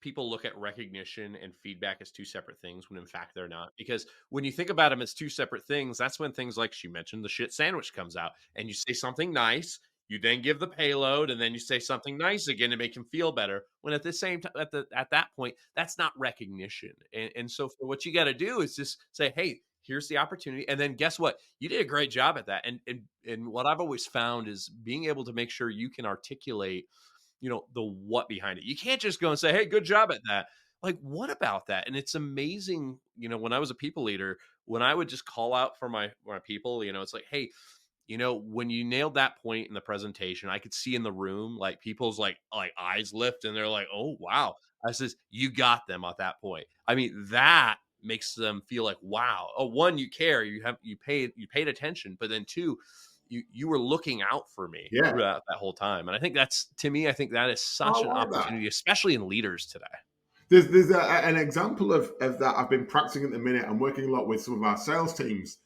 people look at recognition and feedback as two separate things, when in fact they're not. Because when you think about them as two separate things, that's when things like she mentioned, the shit sandwich comes out, and you say something nice, you then give the payload, and then you say something nice again to make him feel better. When at the same time, at that point, that's not recognition. And so for what you got to do is just say, hey, here's the opportunity. And then guess what? You did a great job at that. And what I've always found is being able to make sure you can articulate, the what behind it. You can't just go and say, hey, good job at that. Like, what about that? And it's amazing, when I was a people leader, when I would just call out for my people, it's like, hey, when you nailed that point in the presentation, I could see in the room, like people's like eyes lift, and they're like, oh, wow. I says, you got them at that point. I mean, that makes them feel like, wow. Oh, one, you care, you paid attention, but then two, you were looking out for me throughout that whole time. And I think that is such an opportunity, especially in leaders today. There's an example of that I've been practicing at the minute. I'm working a lot with some of our sales teams.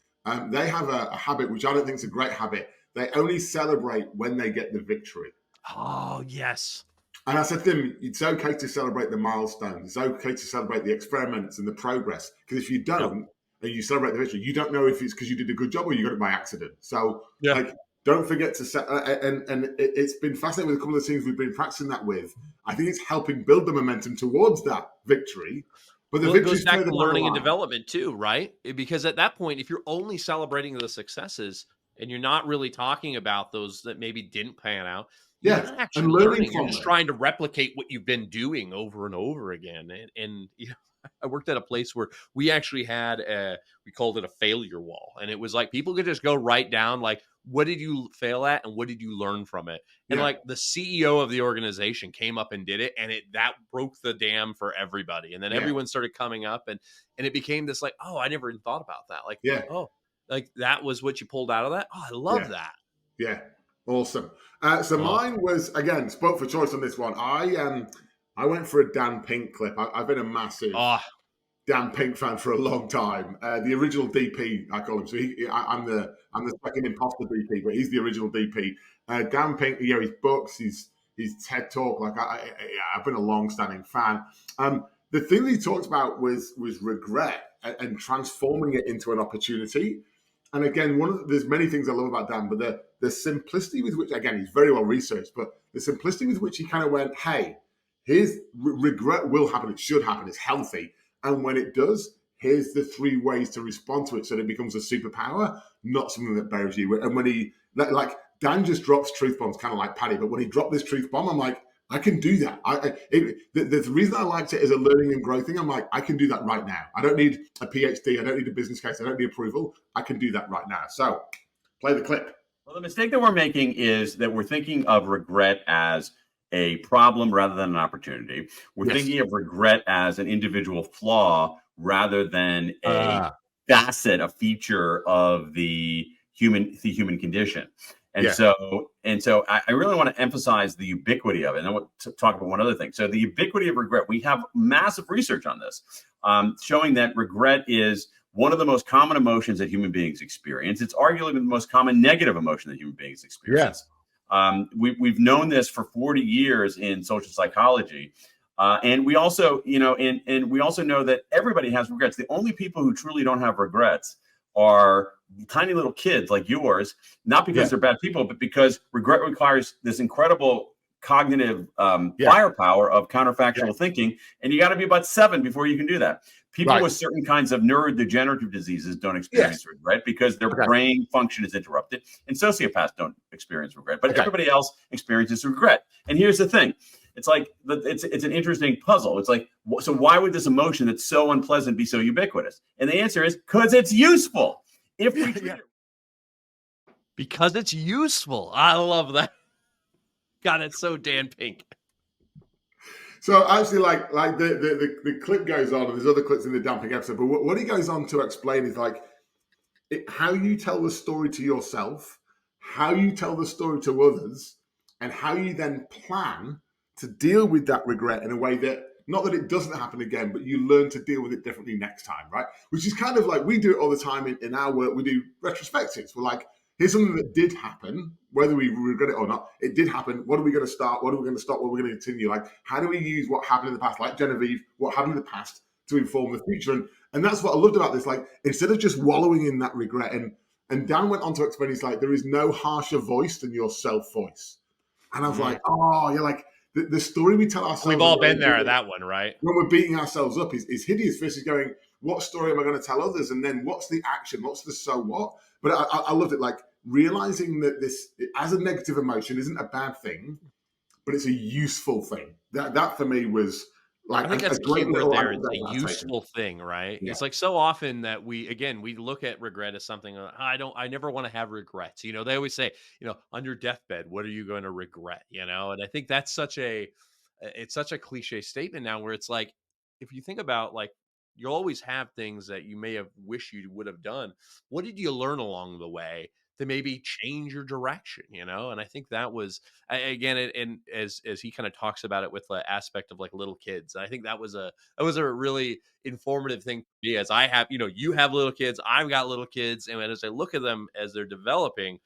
They have a habit, which I don't think is a great habit. They only celebrate when they get the victory. Oh, yes. And I said to them, it's okay to celebrate the milestones. It's okay to celebrate the experiments and the progress. Because if you don't, and you celebrate the victory, you don't know if it's because you did a good job or you got it by accident. So, like, don't forget to set. And it's been fascinating with a couple of teams we've been practicing that with. I think it's helping build the momentum towards that victory. But the victory goes back to learning and development too, right? Because at that point, if you're only celebrating the successes and you're not really talking about those that maybe didn't pan out, you're not actually learning. You're just trying to replicate what you've been doing over and over again. And you know, I worked at a place where we actually had we called it a failure wall. And it was like people could just go write down, like, what did you fail at and what did you learn from it? And like the CEO of the organization came up and did it, and that broke the dam for everybody. And then everyone started coming up, and it became this like, oh, I never even thought about that. Like, oh, like that was what you pulled out of that. Oh, I love that. Yeah. Awesome. So mine was, again, spoke for choice on this one. I went for a Dan Pink clip. I've been a massive Dan Pink fan for a long time. The original DP, I call him. So I'm the second imposter DP, but he's the original DP. Dan Pink, you know, his books, his TED Talk. Like I've been a long-standing fan. The thing that he talked about was regret and transforming it into an opportunity. And again, there's many things I love about Dan, but the simplicity with which, again, he's very well researched, but the simplicity with which he kind of went, hey, here's regret will happen, it should happen, it's healthy. And when it does, here's the 3 ways to respond to it so that it becomes a superpower, not something that buries you. And when he, like, Dan just drops truth bombs, kind of like Patty, but when he dropped this truth bomb, I'm like, I can do that. The reason I liked it as a learning and growth thing, I'm like, I can do that right now. I don't need a PhD. I don't need a business case. I don't need approval. I can do that right now. So play the clip. Well, the mistake that we're making is that we're thinking of regret as a problem rather than an opportunity. We're thinking of regret as an individual flaw rather than a facet, a feature of the human condition. And so I really want to emphasize the ubiquity of it. And I want to talk about one other thing. So the ubiquity of regret, we have massive research on this, showing that regret is one of the most common emotions that human beings experience. It's arguably the most common negative emotion that human beings experience. We've known this for 40 years in social psychology. And we also, you know, and we also know that everybody has regrets. The only people who truly don't have regrets are tiny little kids like yours, not because they're bad people, but because regret requires this incredible cognitive firepower of counterfactual thinking. And you got to be about 7 before you can do that. People with certain kinds of neurodegenerative diseases don't experience regret because their brain function is interrupted, and sociopaths don't experience regret, but everybody else experiences regret. And here's the thing. It's like, it's an interesting puzzle. It's like, so why would this emotion that's so unpleasant be so ubiquitous? And the answer is because it's useful. If we because it's useful. I love that. God, it's so Dan Pink. So actually, like the clip goes on, and there's other clips in the Dan Pink episode, but what he goes on to explain is like how you tell the story to yourself, how you tell the story to others, and how you then plan to deal with that regret in a way that, not that it doesn't happen again, but you learn to deal with it differently next time, right? Which is kind of like, we do it all the time in our work. We do retrospectives. We're like, here's something that did happen, whether we regret it or not. It did happen. What are we going to start? What are we going to stop? What are we going to continue? Like, how do we use what happened in the past, like Genevieve, what happened in the past to inform the future? And that's what I loved about this. Like, instead of just wallowing in that regret, and Dan went on to explain, he's like, there is no harsher voice than your self-voice. And I was like, oh, you're like, the story we tell ourselves. We've all been there at that one, right? When we're beating ourselves up is hideous versus going, what story am I going to tell others? And then what's the action? What's the so what? But I loved it. Like, realizing that this, as a negative emotion, isn't a bad thing, but it's a useful thing. That for me was like, I think that's a great word there. It's a useful thing, right? Yeah. It's like so often that we look at regret as something I never want to have regrets. You know, they always say, you know, on your deathbed, what are you going to regret? You know, and I think that's such a cliche statement now, where it's like, if you think about, like, you'll always have things that you may have wished you would have done. What did you learn along the way to maybe change your direction, you know? And I think that was, again, and as he kind of talks about it with the aspect of like little kids, I think that was a really informative thing for me, as I have, you know, you have little kids, I've got little kids. And as I look at them as they're developing,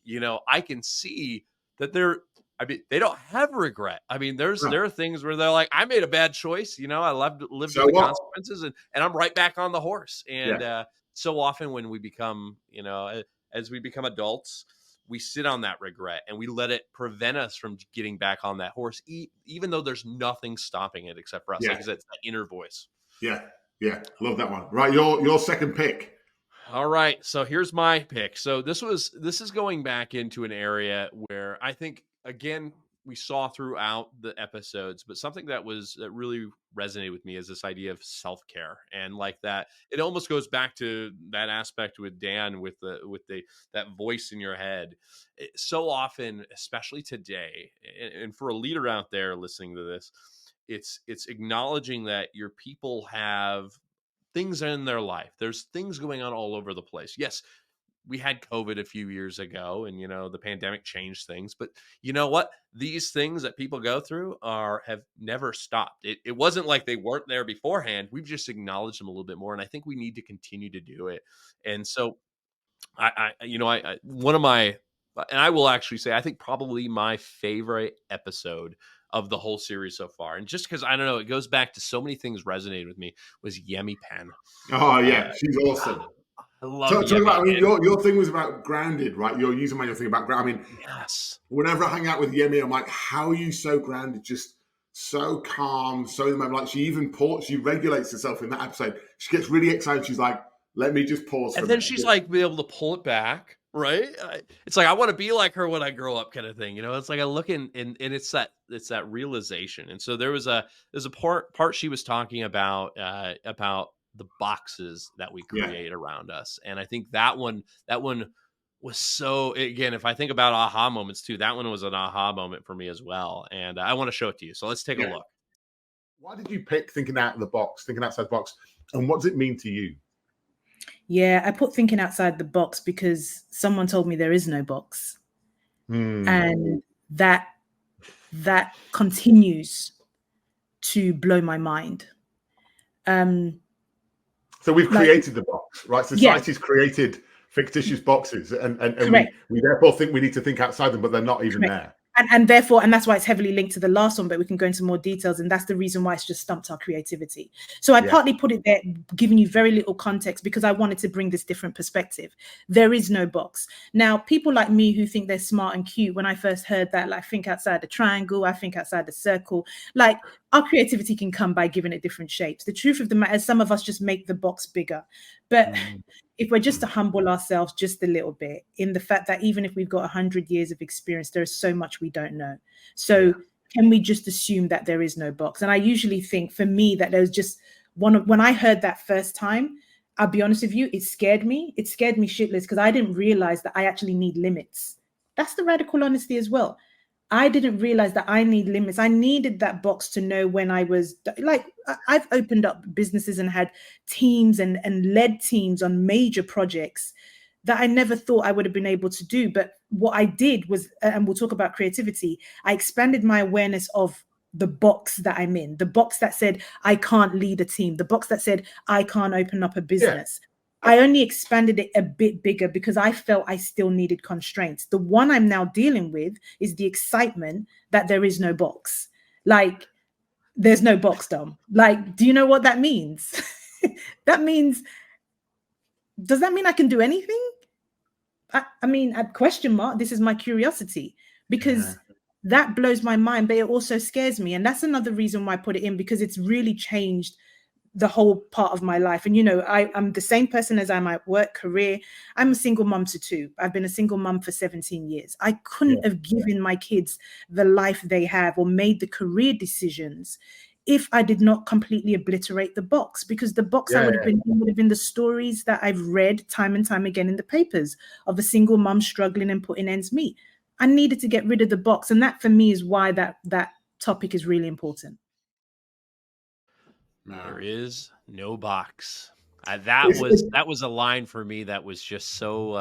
you know, I can see that they don't have regret. I mean, there are things where they're like, I made a bad choice. You know, I lived with the consequences, and I'm right back on the horse. And so often when we become, you know, as we become adults, we sit on that regret and we let it prevent us from getting back on that horse, even though there's nothing stopping it except for us. Like I said, it's that inner voice. Yeah. Love that one. Right. Your second pick. All right. So here's my pick. So this is going back into an area where I think, again, we saw throughout the episodes, but something that really resonated with me is this idea of self-care. And like that, it almost goes back to that aspect with Dan, with that voice in your head. So often, especially today, and for a leader out there listening to this, it's acknowledging that your people have things in their life. There's things going on all over the place. Yes, we had COVID a few years ago, and, you know, the pandemic changed things, but you know what? These things that people go through have never stopped. It wasn't like they weren't there beforehand. We've just acknowledged them a little bit more. And I think we need to continue to do it. And so one of my, and I will actually say, I think probably my favorite episode of the whole series so far, and just because, I don't know, it goes back to so many things resonated with me, was Yemi Penn. Oh yeah, she's awesome. I love Talk about, I mean, your thing was about grounded, right? Your user manual thing about grounded. I mean, yes. Whenever I hang out with Yemi, I'm like, how are you so grounded? Just so calm, so in the moment. Like she regulates herself in that episode. She gets really excited. She's like, let me just pause. And then she's like, be able to pull it back. Right. It's like, I want to be like her when I grow up, kind of thing. You know, it's like I look and it's that realization. And so there's a part she was talking about the boxes that we create around us. And I think that one was so, again, if I think about aha moments too, that one was an aha moment for me as well. And I want to show it to you. So let's take a look. Why did you pick thinking outside the box, and what does it mean to you? Yeah, I put thinking outside the box because someone told me there is no box. And that continues to blow my mind. So we've created the box, right? Society's created fictitious boxes, and we therefore think we need to think outside them, but they're not even there. And therefore, and that's why it's heavily linked to the last one, but we can go into more details. And that's the reason why it's just stumped our creativity. So I partly put it there, giving you very little context, because I wanted to bring this different perspective. There is no box. Now, people like me who think they're smart and cute, when I first heard that, like, think outside the triangle, I think outside the circle, like, our creativity can come by giving it different shapes. The truth of the matter is, some of us just make the box bigger. But if we're just to humble ourselves just a little bit, in the fact that even if we've got 100 years of experience, there is so much we don't know. So can we just assume that there is no box? And I usually think, for me, that there's just when I heard that first time, I'll be honest with you, it scared me. It scared me shitless, because I didn't realize that I actually need limits. That's the radical honesty as well. I didn't realize that I need limits. I needed that box to know when I was like, I've opened up businesses and had teams and led teams on major projects that I never thought I would have been able to do. But what I did was, and we'll talk about creativity, I expanded my awareness of the box that I'm in, the box that said, I can't lead a team, the box that said, I can't open up a business. I only expanded it a bit bigger because I felt I still needed constraints. The one I'm now dealing with is the excitement that there is no box. Like, there's no box, Dom. Like, do you know what that means? That means, does that mean I can do anything? I mean, at question mark, this is my curiosity, because that blows my mind, but it also scares me. And that's another reason why I put it in, because it's really changed the whole part of my life. And, you know, I'm the same person as I am at work, career. I'm a single mom to two. I've been a single mom for 17 years. I couldn't have given my kids the life they have or made the career decisions if I did not completely obliterate the box, because the box would have been the stories that I've read time and time again in the papers of a single mom struggling and putting ends meet. I needed to get rid of the box. And that, for me, is why that topic is really important. There is no box. That was a line for me that was just so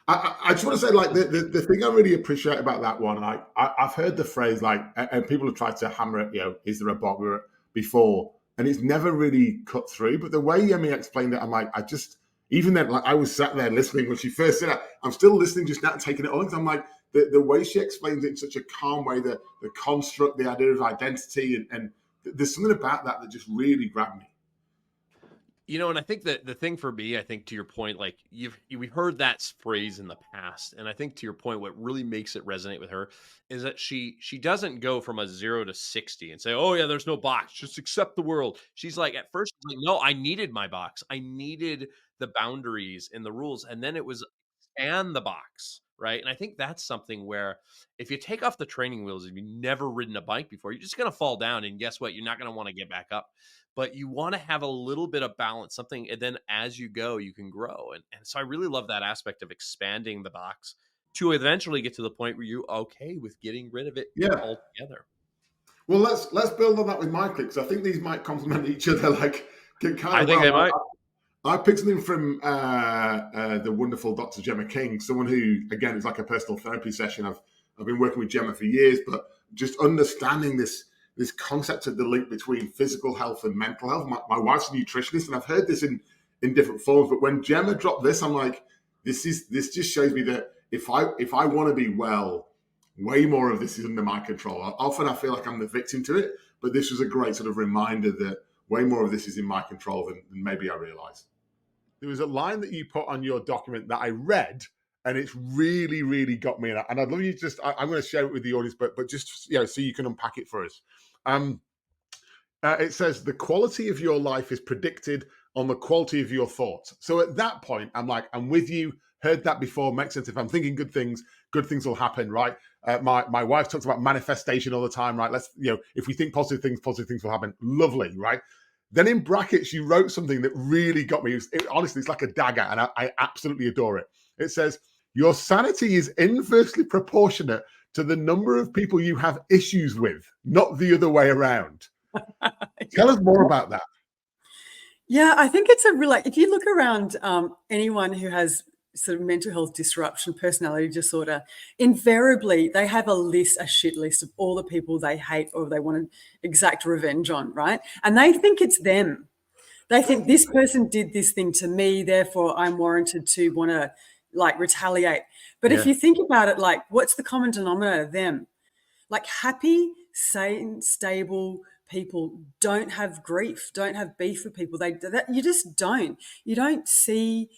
I just want to say, like, the thing I really appreciate about that one, I've heard the phrase, like, and people have tried to hammer it, is there a bot before? And it's never really cut through. But the way Yemi explained it, I'm like, even then, like, I was sat there listening when she first said it. I'm still listening just now, taking it on. I'm like, the way she explains it in such a calm way, the construct, the idea of identity, and there's something about that just really grabbed me. And I think that the thing for me, I think to your point, like we've heard that phrase in the past, and I think to your point, what really makes it resonate with her is that she doesn't go from a 0 to 60 and say, "Oh yeah, there's no box, just accept the world." She's like, at first, like, no, I needed my box, I needed the boundaries and the rules, and then it was and the box, right? And I think that's something where if you take off the training wheels, if you've never ridden a bike before, you're just gonna fall down, and guess what? You're not gonna want to get back up. But you want to have a little bit of balance, something, and then as you go, you can grow. And so I really love that aspect of expanding the box to eventually get to the point where you're okay with getting rid of it altogether. Well, let's build on that with my clicks. I think these might complement each other. Like, I think they might. I picked something from the wonderful Dr. Jemma King, someone who, again, is like a personal therapy session. I've been working with Jemma for years, but just understanding this concept of the link between physical health and mental health. My wife's a nutritionist, and I've heard this in different forms. But when Jemma dropped this, I'm like, this just shows me that if I want to be well, way more of this is under my control. Often I feel like I'm the victim to it, but this was a great sort of reminder that way more of this is in my control than maybe I realized. There was a line that you put on your document that I read, and it's really, really got me. And I'd love you to I'm going to share it with the audience, but just, so you can unpack it for us. It says, the quality of your life is predicted on the quality of your thoughts. So at that point, I'm like, I'm with you. Heard that before. Makes sense. If I'm thinking good things will happen, right? My wife talks about manifestation all the time, right? Let's, if we think positive things will happen. Lovely, right? Then in brackets, you wrote something that really got me. Honestly, it's like a dagger, and I absolutely adore it. It says, your sanity is inversely proportionate to the number of people you have issues with, not the other way around. Tell us more about that. Yeah, I think it's a real, like, if you look around anyone who has sort of mental health disruption, personality disorder, invariably they have a shit list of all the people they hate or they want to exact revenge on, right? And they think it's them. They think this person did this thing to me, therefore I'm warranted to want to like retaliate. But if you think about it, like, what's the common denominator of them? Like, happy, sane, stable people don't have grief, don't have beef with people. You just don't. You don't see,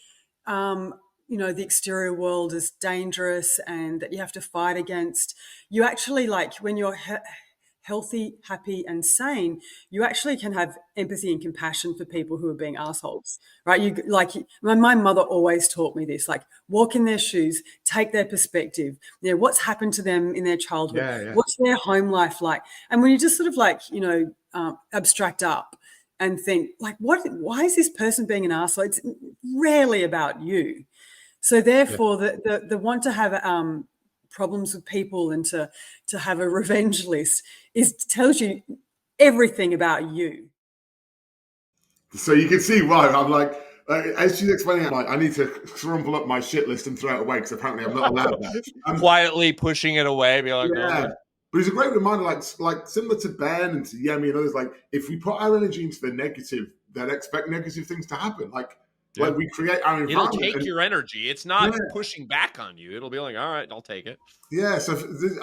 the exterior world as dangerous and that you have to fight against. You actually, like, when you're healthy, happy, and sane, you actually can have empathy and compassion for people who are being assholes, right? My mother always taught me this, like, walk in their shoes, take their perspective, what's happened to them in their childhood, what's their home life like? And when you just sort of like, abstract up and think, like, why is this person being an asshole? It's rarely about you. So therefore, the want to have problems with people and to have a revenge list tells you everything about you. So you can see why I'm like, as she's explaining, I'm like, I need to crumple up my shit list and throw it away because apparently I'm not allowed that. Quietly pushing it away, be like, no. But it's a great reminder, like similar to Ben and to Yemi and others, like, if we put our energy into the negative, then expect negative things to happen. Like we create our environment. It'll take your energy. It's not pushing back on you. It'll be like, all right, I'll take it. Yeah. So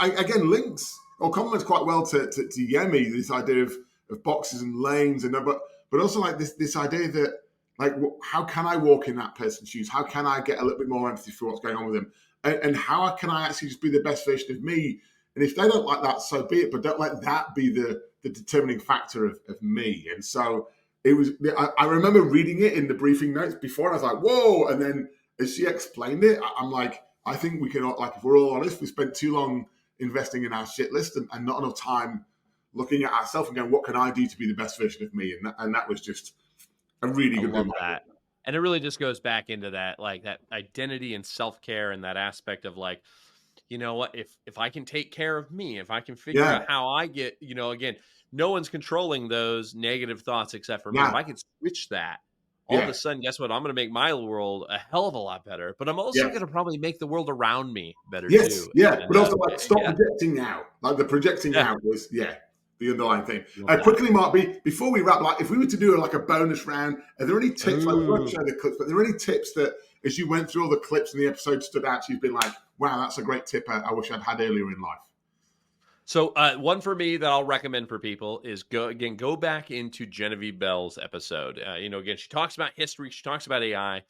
again, links or complements quite well to Yemi, this idea of boxes and lanes, but also like this idea that, like, how can I walk in that person's shoes? How can I get a little bit more empathy for what's going on with them? And how can I actually just be the best version of me? And if they don't like that, so be it. But don't let that be the determining factor of me. And so it was. I remember reading it in the briefing notes before, and I was like, whoa. And then as she explained it, I'm like, I think we can, like, if we're all honest, we spent too long investing in our shit list and not enough time looking at ourselves and going, what can I do to be the best version of me? And that was just a really good reminder. That. And it really just goes back into that, like, that identity and self-care and that aspect of, like, you know what, if I can take care of me, if I can figure out how I get, again, no one's controlling those negative thoughts except for me. If I can switch that, all of a sudden, guess what? I'm going to make my world a hell of a lot better, but I'm also going to probably make the world around me better too. Yeah. And, but also like stop projecting out. Like the projecting out was, the underlying thing. Quickly, Mark, before we wrap, like if we were to do like a bonus round, are there any tips? Like we won't show the clips, but are there any tips that as you went through all the clips and the episode stood out, you've been like, wow, that's a great tip I wish I'd had earlier in life? So one for me that I'll recommend for people is go back into Genevieve Bell's episode. Again, she talks about history, she talks about AI,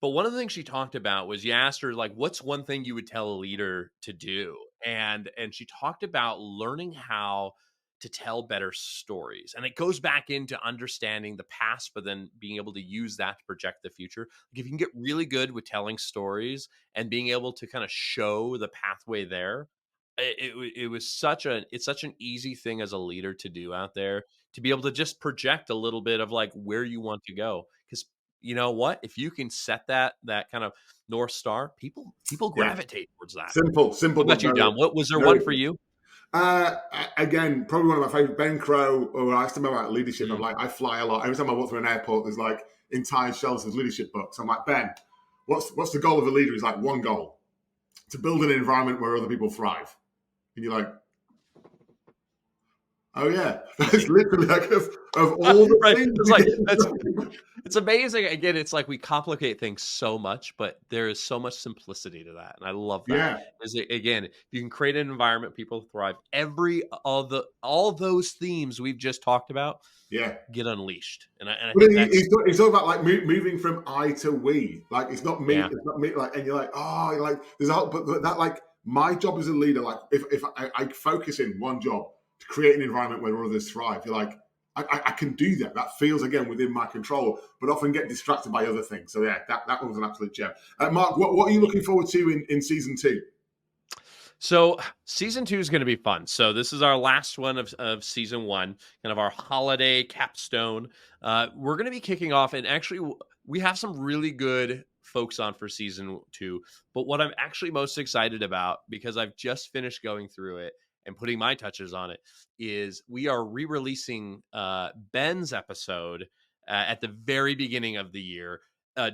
but one of the things she talked about was you asked her like, what's one thing you would tell a leader to do? And she talked about learning how to tell better stories. And it goes back into understanding the past, but then being able to use that to project the future. Like if you can get really good with telling stories and being able to kind of show the pathway there, it's such an easy thing as a leader to do out there, to be able to just project a little bit of like where you want to go. Because you know what, if you can set that kind of North Star, people gravitate towards that. Simple. What about you, Dom? What was there one for you? Again, probably one of my favorite, Ben Crowe, or I asked him about leadership. I'm like, I fly a lot. Every time I walk through an airport, there's like entire shelves of leadership books. I'm like, Ben, what's the goal of a leader? He's like, one goal, to build an environment where other people thrive. And you're like, oh yeah, that's literally like of all the things. It's like it's amazing. Again, it's like we complicate things so much, but there is so much simplicity to that, and I love that. Again, if you can create an environment people thrive, all those themes we've just talked about, get unleashed. And I think it's all about like moving from I to we. Like it's not me, it's not me. Like, and you're like, oh, like there's a whole, but that like my job as a leader, like if I focus in one job to create an environment where others thrive, you're like, I can do that. That feels, again, within my control, but often get distracted by other things. So, that one was an absolute gem. Mark, what are you looking forward to in season 2? So season 2 is going to be fun. So this is our last one of season 1, kind of our holiday capstone. We're going to be kicking off, and actually we have some really good folks on for season 2. But what I'm actually most excited about, because I've just finished going through it and putting my touches on it, is we are re-releasing Ben's episode at the very beginning of the year,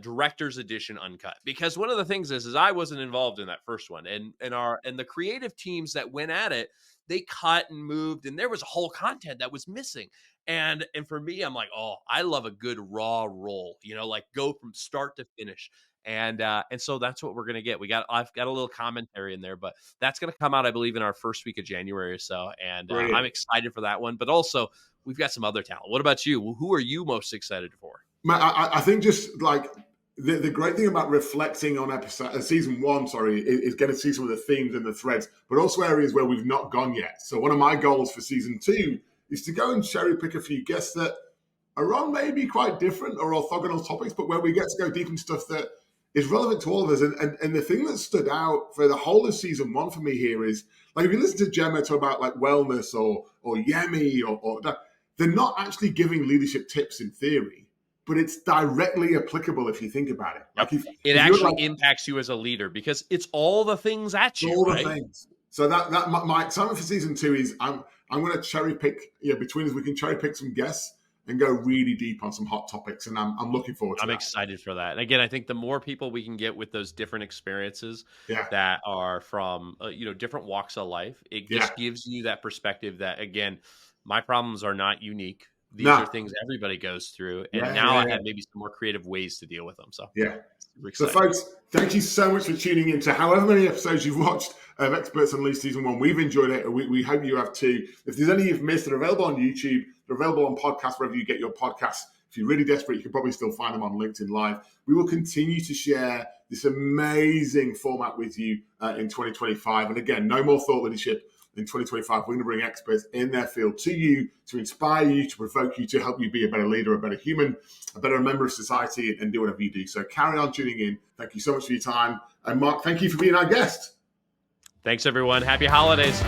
director's edition uncut. Because one of the things is I wasn't involved in that first one, and the creative teams that went at it, they cut and moved, and there was a whole content that was missing. And for me, I'm like, oh, I love a good raw roll, like go from start to finish. And so that's what we're gonna get. I've got a little commentary in there, but that's gonna come out, I believe, in our first week of January or so. And I'm excited for that one. But also, we've got some other talent. What about you? Who are you most excited for? I think just like the great thing about reflecting on season 1, is getting to see some of the themes and the threads, but also areas where we've not gone yet. So one of my goals for season 2 is to go and cherry pick a few guests that are on maybe quite different or orthogonal topics, but where we get to go deep in stuff that is relevant to all of us. And the thing that stood out for the whole of season 1 for me here is, like, if you listen to Jemma talk about like wellness or Yemi or they're not actually giving leadership tips in theory, but it's directly applicable if you think about it. Like it actually impacts you as a leader, because it's all the things at you. All the things. So that my excitement for season 2 is I'm going to cherry pick. Between us, we can cherry pick some guests and go really deep on some hot topics, and I'm looking forward to that. I'm excited for that. And again, I think the more people we can get with those different experiences that are from different walks of life, it just gives you that perspective that, again, my problems are not unique. These are things everybody goes through, and I have maybe some more creative ways to deal with them. So So folks, thank you so much for tuning in to however many episodes you've watched of Experts Unleashed Season 1. We've enjoyed it. We hope you have too. If there's any you've missed, they're available on YouTube. They're available on podcasts, wherever you get your podcasts. If you're really desperate, you can probably still find them on LinkedIn Live. We will continue to share this amazing format with you in 2025. And again, no more thought leadership in 2025. We're going to bring experts in their field to you, to inspire you, to provoke you, to help you be a better leader, a better human, a better member of society, and do whatever you do. So carry on tuning in. Thank you so much for your time. And Mark, thank you for being our guest. Thanks, everyone. Happy holidays.